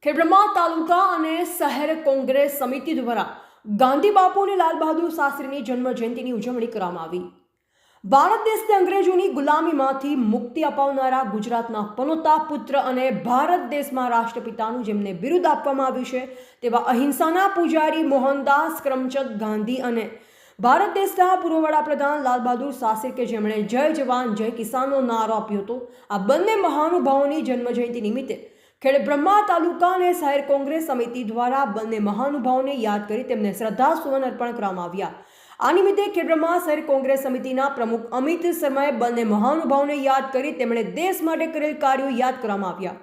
ખેડબ્રહ્મા તાલુકા અને શહેર કોંગ્રેસ સમિતિ દ્વારા ગાંધી બાપુ અને લાલ બહાદુર શાસ્ત્રીની જન્મ જયંતિની ઉજવણી કરવામાં આવી। ભારત દેશને અંગ્રેજોની ગુલામીમાંથી મુક્તિ અપાવનારા ગુજરાતના પનોતા પુત્ર અને ભારત દેશમાં રાષ્ટ્રપિતાનું જેમને બિરુદ આપવામાં આવ્યું છે તેવા અહિંસાના પૂજારી મોહનદાસ કરમચંદ ગાંધી અને ભારત દેશના પૂર્વ વડાપ્રધાન લાલ બહાદુર શાસ્ત્રી કે જેમણે જય જવાન જય કિસાનનો નારો આપ્યો હતો, આ બંને મહાનુભાવોની જન્મજયંતિ નિમિત્તે ખેડબ્રહ્મા તાલુકા અને શહેર કોંગ્રેસ સમિતિ દ્વારા બંને મહાનુભાવોને યાદ કરી તેમને શ્રદ્ધાસુમન અર્પણ કરવામાં આવ્યા। આ નિમિત્તે ખેડબ્રહ્મા શહેર કોંગ્રેસ સમિતિના પ્રમુખ અમિત શર્માએ બંને મહાનુભાવોને યાદ કરી તેમણે દેશ માટે કરેલ કાર્યો યાદ કરવામાં આવ્યા।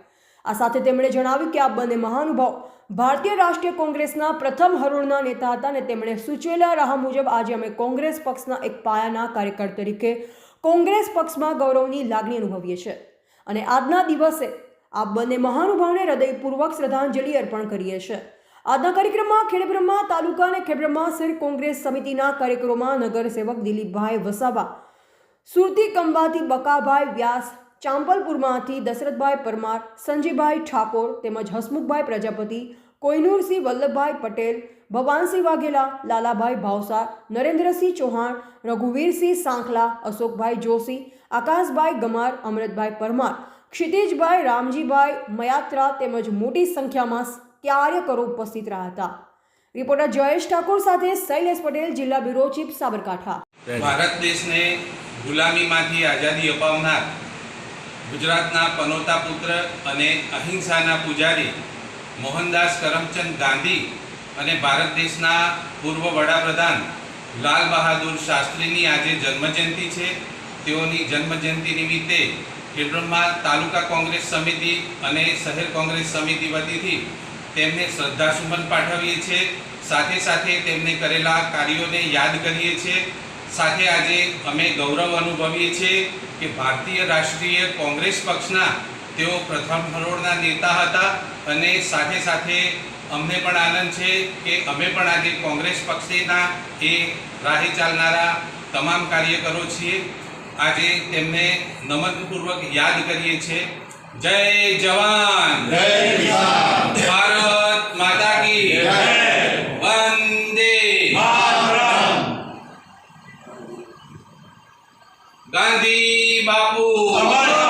આ સાથે તેમણે જણાવ્યું કે આ બંને મહાનુભાવ ભારતીય રાષ્ટ્રીય કોંગ્રેસના પ્રથમ હરોળના નેતા હતા અને તેમણે સૂચવેલા રાહ મુજબ આજે અમે કોંગ્રેસ પક્ષના એક પાયાના કાર્યકર તરીકે કોંગ્રેસ પક્ષમાં ગૌરવની લાગણી અનુભવીએ છીએ અને આજના દિવસે આ બંને મહાનુભાવોને હૃદયપૂર્વક શ્રદ્ધાંજલિ અર્પણ કરીએ છીએ। આજના કાર્યક્રમમાં ખેડબ્રહ્મા તાલુકા અને ખેડબ્રહ્મા શહેર કોંગ્રેસ સમિતિના કાર્યક્રમોમાં નગરસેવક દિલીપભાઈ વસાવા, સુરતી કંબાથી બકાભાઈ વ્યાસ, ચાંપલપુરમાંથી દશરથભાઈ પરમાર, સંજયભાઈ ઠાકોર તેમજ હસમુખભાઈ પ્રજાપતિ, કોઈનુરસિંહ વલ્લભભાઈ પટેલ, ભવાનસિંહ વાઘેલા, લાલાભાઈ ભાવસાર, નરેન્દ્રસિંહ ચૌહાણ, રઘુવીરસિંહ સાંખલા, અશોકભાઈ જોશી, આકાશભાઈ ગમાર, અમૃતભાઈ પરમાર, ક્ષિતિજભાઈ રામજીભાઈ મયાત્રા તેમજ મોટી સંખ્યામાં કાર્યકરો ઉપસ્થિત રહ્યા હતા। રિપોર્ટર જયેશ ઠાકોર સાથે શૈલેષ પટેલ, જિલ્લા બ્યુરો ચીફ, સાબરકાંઠા। ભારત દેશને ગુલામીમાંથી આઝાદી અપાવનાર ગુજરાતના પનોતા પુત્ર અને અહિંસાના પૂજારી મોહનદાસ કરમચંદ ગાંધી અને ભારત દેશના પૂર્વ વડાપ્રધાન લાલ બહાદુર શાસ્ત્રીની આજે જન્મજયંતિ છે। તેઓની જન્મજયંતિ નિમિત્તે ખેડબ્રહ્મા તાલુકા કોંગ્રેસ સમિતિ અને શહેર કોંગ્રેસ સમિતિ વતીથી તેમને શ્રદ્ધાસુમન પાઠવીએ છીએ। સાથે સાથે તેમને કરેલા કાર્યોને યાદ કરીએ છીએ। સાથે આજે અમે ગૌરવ અનુભવીએ છીએ કે ભારતીય રાષ્ટ્રીય કોંગ્રેસ પક્ષના તેઓ પ્રથમ હરોળના નેતા હતા અને સાથે સાથે અમને પણ આનંદ છે કે અમે પણ આજે કોંગ્રેસ પક્ષના એ રાહે ચાલનારા તમામ કાર્યકરો છીએ। આજે તેમને નમનપૂર્વક યાદ કરીએ છીએ। જય જવાન જય કિસાન, ભારત માતા કી જય, વંદે માતરમ, ગાંધી બાપુ અમર